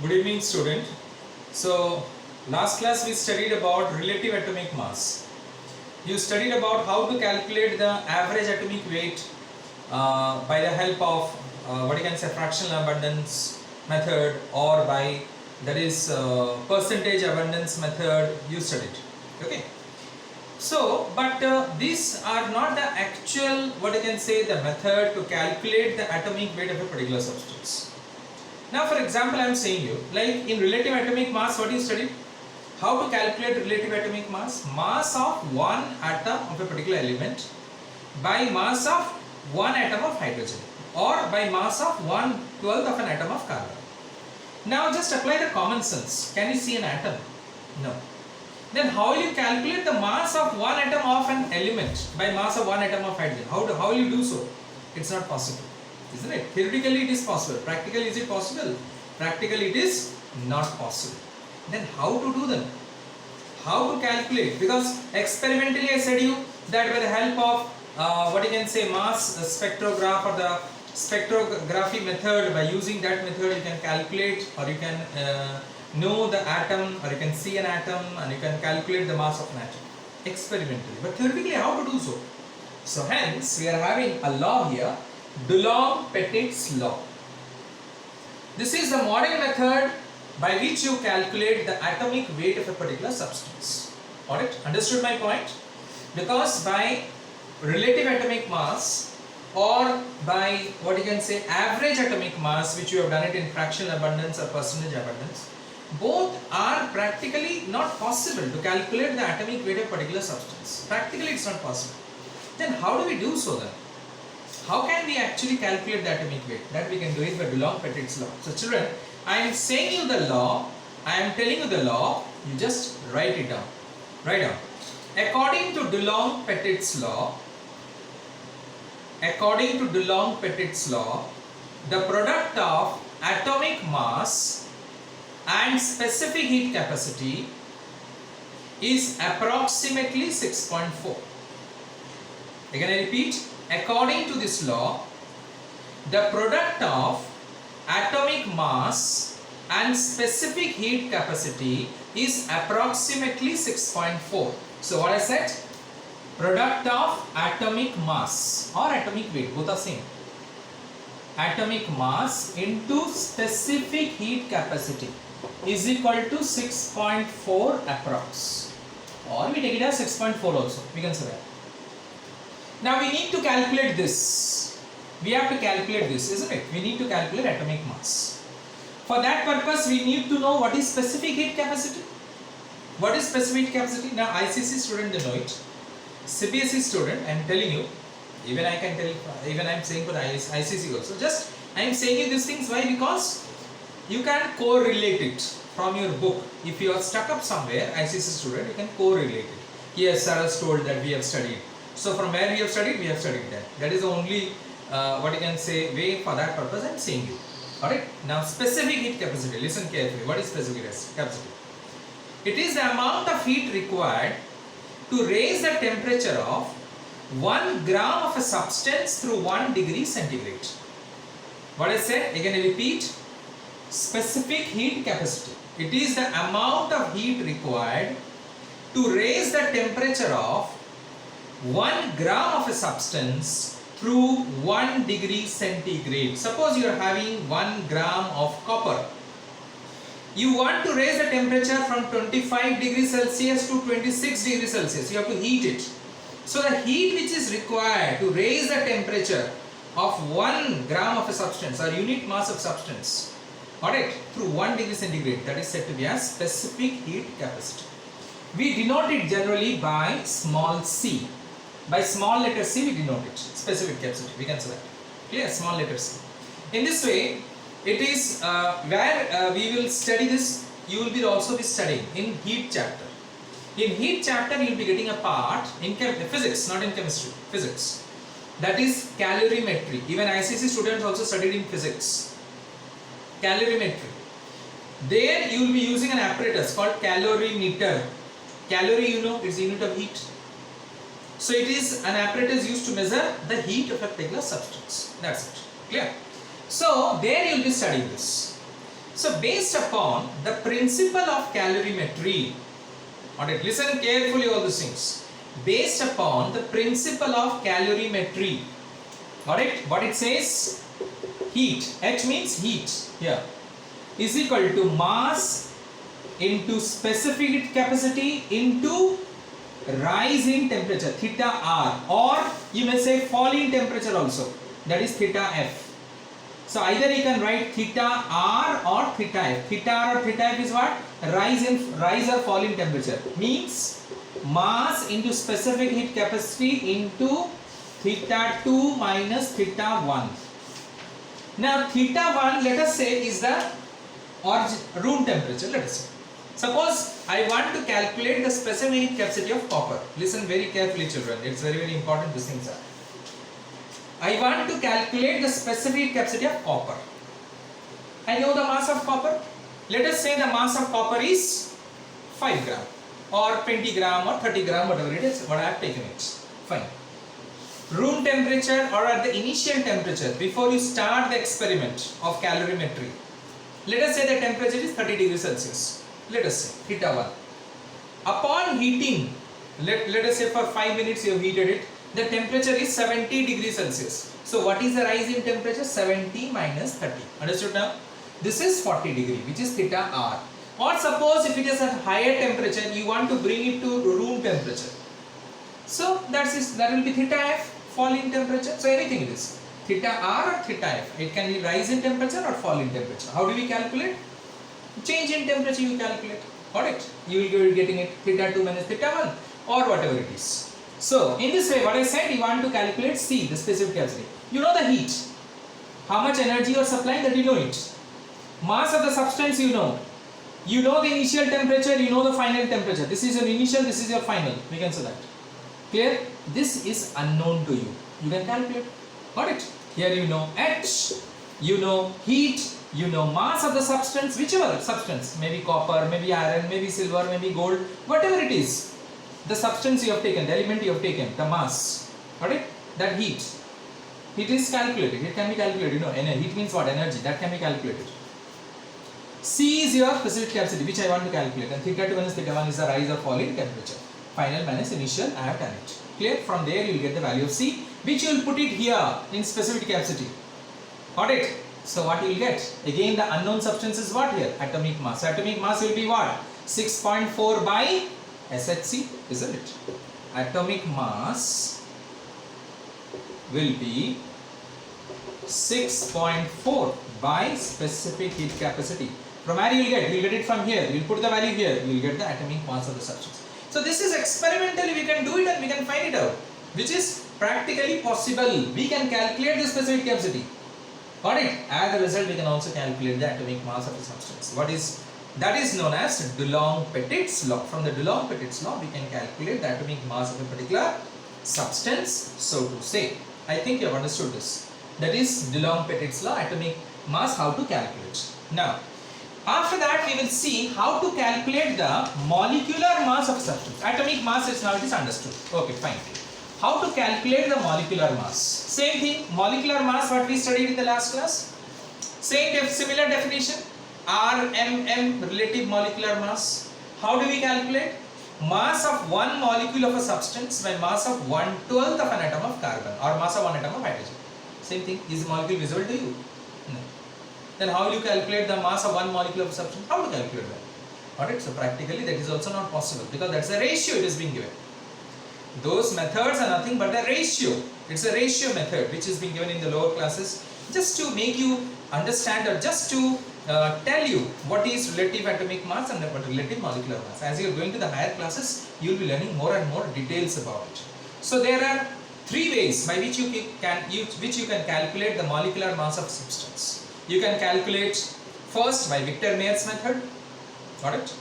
Good evening, student. So, last class we studied about relative atomic mass. You studied about how to calculate the average atomic weight by the help of what you can say fractional abundance method, or by that is percentage abundance method. You studied. Okay. So, but these are not the actual what you can say the method to calculate the atomic weight of a particular substance. Now, for example, I am saying you, like in relative atomic mass, what you studied? How to calculate relative atomic mass? Mass of one atom of a particular element by mass of one atom of hydrogen, or by mass of 1/12 of an atom of carbon. Now, just apply the common sense. Can you see an atom? No. Then how will you calculate the mass of one atom of an element by mass of one atom of hydrogen? How will you do so? It's not possible. Isn't it? Theoretically it is possible. Practically is it possible? Practically it is not possible. Then how to do them? How to calculate? Because experimentally I said you that with the help of what you can say mass spectrograph or the spectrography method, by using that method you can calculate, or you can know the atom, or you can see an atom and you can calculate the mass of an atom experimentally. But theoretically how to do so? So hence we are having a law here, Dulong-Petit's law. This is the modern method by which you calculate the atomic weight of a particular substance. Alright, understood my point? Because by relative atomic mass, or by what you can say average atomic mass, which you have done it in fractional abundance or percentage abundance, both are practically not possible to calculate the atomic weight of a particular substance. Practically it's not possible. Then how do we do so then? How can we actually calculate the atomic weight? That we can do it by Dulong-Petit's law. So children, I am saying you the law, I am telling you the law, you just write it down. Write down. According to Dulong-Petit's law, the product of atomic mass and specific heat capacity is approximately 6.4. Again I repeat, according to this law, the product of atomic mass and specific heat capacity is approximately 6.4. So what I said? Product of atomic mass or atomic weight, both are same. Atomic mass into specific heat capacity is equal to 6.4 approx. Or we take it as 6.4 also, we can say that. Now we need to calculate this. We have to calculate this, isn't it? We need to calculate atomic mass. For that purpose, we need to know what is specific heat capacity. What is specific heat capacity? Now ICC student they know it. CBSE student, I am telling you, even I can tell, even I am saying for the ICC also. Just I am saying you these things. Why? Because you can correlate it from your book. If you are stuck up somewhere, ICC student, you can correlate it. Yes, sir has told that we have studied. So from where we have studied that. That is the only what you can say way. For that purpose I am saying you. Alright. Now specific heat capacity. Listen carefully. What is specific heat capacity? It is the amount of heat required to raise the temperature of 1 gram of a substance through 1 degree centigrade. What I said? Again I repeat. Specific heat capacity. It is the amount of heat required to raise the temperature of 1 gram of a substance through 1 degree centigrade. Suppose you are having 1 gram of copper. You want to raise the temperature from 25 degrees Celsius to 26 degrees Celsius. You have to heat it. So the heat which is required to raise the temperature of 1 gram of a substance or unit mass of substance, alright, through 1 degree centigrade, that is said to be as specific heat capacity. We denote it generally by small c. By small letter c we denote it, specific capacity, we can say that. Clear? Small letter c. In this way, it is where we will study this, you will be also be studying in heat chapter. In heat chapter you will be getting a part in physics, not in chemistry, physics. That is calorimetry. Even ICC students also studied in physics. Calorimetry. There you will be using an apparatus called calorimeter. Calorie, you know, is the unit of heat. So it is an apparatus used to measure the heat of a particular substance. That's it. Clear? So there you will be studying this. So So based upon the principle of calorimetry, alright, listen carefully all these things. Based upon the principle of calorimetry, alright, what it says, heat, H means heat here, is equal to mass into specific heat capacity into rise in temperature, theta R, or you may say fall in temperature also, that is theta F. So either you can write theta R or theta F. Theta R or theta F is what? Rise or fall in temperature. Means mass into specific heat capacity into theta 2 minus theta 1. Now theta 1, let us say, is the room temperature, let us say. Suppose I want to calculate the specific heat capacity of copper. Listen very carefully children, it's very very important these things are. I want to calculate the specific heat capacity of copper. I know the mass of copper. Let us say the mass of copper is 5 gram or 20 gram or 30 gram, whatever it is, what I have taken it. Fine. Room temperature or at the initial temperature before you start the experiment of calorimetry. Let us say the temperature is 30 degrees Celsius. Let us say theta 1. Upon heating, let us say for 5 minutes you have heated it, the temperature is 70 degrees Celsius. So what is the rise in temperature? 70 minus 30. Understood now? This is 40 degree, which is theta R. Or suppose if it is at higher temperature, you want to bring it to room temperature. So that will be theta F, fall in temperature. So anything it is. Theta R or theta F. It can be rise in temperature or fall in temperature. How do we calculate? Change in temperature you calculate. Got it? You will be getting it theta 2 minus theta 1 or whatever it is. So in this way, what I said, you want to calculate C, the specific capacity. You know the heat. How much energy you are supplying, that you know it. Mass of the substance you know. You know the initial temperature, you know the final temperature. This is your initial, this is your final. We can say that. Clear? This is unknown to you. You can calculate. Got it? Here you know H, you know heat, you know mass of the substance, whichever substance, maybe copper, maybe iron, maybe silver, maybe gold, whatever it is. The substance you have taken, the element you have taken, the mass, alright, that heat. Heat is calculated, it can be calculated, you know, heat means what? Energy, that can be calculated. C is your specific capacity, which I want to calculate, and theta 2 minus theta 1 is the rise or fall in temperature. Final minus initial, I have done it. Clear? From there you will get the value of C, which you will put it here in specific capacity. Got it? So what you will get? Again the unknown substance is what here? Atomic mass. So atomic mass will be what? 6.4 by SHC, isn't it? Atomic mass will be 6.4 by specific heat capacity. From where you will get? You will get it from here. You will put the value here. You will get the atomic mass of the substance. So this is experimentally we can do it and we can find it out, which is practically possible. We can calculate the specific capacity. Got it? As a result, we can also calculate the atomic mass of the substance. That is known as Dulong-Petit's law. From the Dulong-Petit's law, we can calculate the atomic mass of a particular substance, so to say. I think you have understood this. That is Dulong-Petit's law, atomic mass, how to calculate. Now, after that, we will see how to calculate the molecular mass of substance. Atomic mass is now it is understood. Okay, fine. How to calculate the molecular mass? Same thing, molecular mass what we studied in the last class. Similar definition. RMM, relative molecular mass. How do we calculate? Mass of one molecule of a substance by mass of 1/12 of an atom of carbon or mass of one atom of hydrogen. Same thing. Is the molecule visible to you? No. Then how will you calculate the mass of one molecule of a substance? How to calculate that? Alright, so practically that is also not possible because that's the ratio it is being given. Those methods are nothing but the ratio. It's a ratio method which is being given in the lower classes just to make you understand or just to tell you what is relative atomic mass and what relative molecular mass. As you are going to the higher classes, you will be learning more and more details about it. So there are three ways by which you can calculate the molecular mass of substance. You can calculate first by Victor-Meyer's method, got it?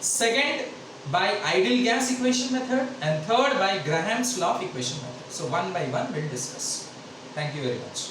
Second by ideal gas equation method, and third by Graham's law of equation method. So one by one we'll discuss. Thank you very much.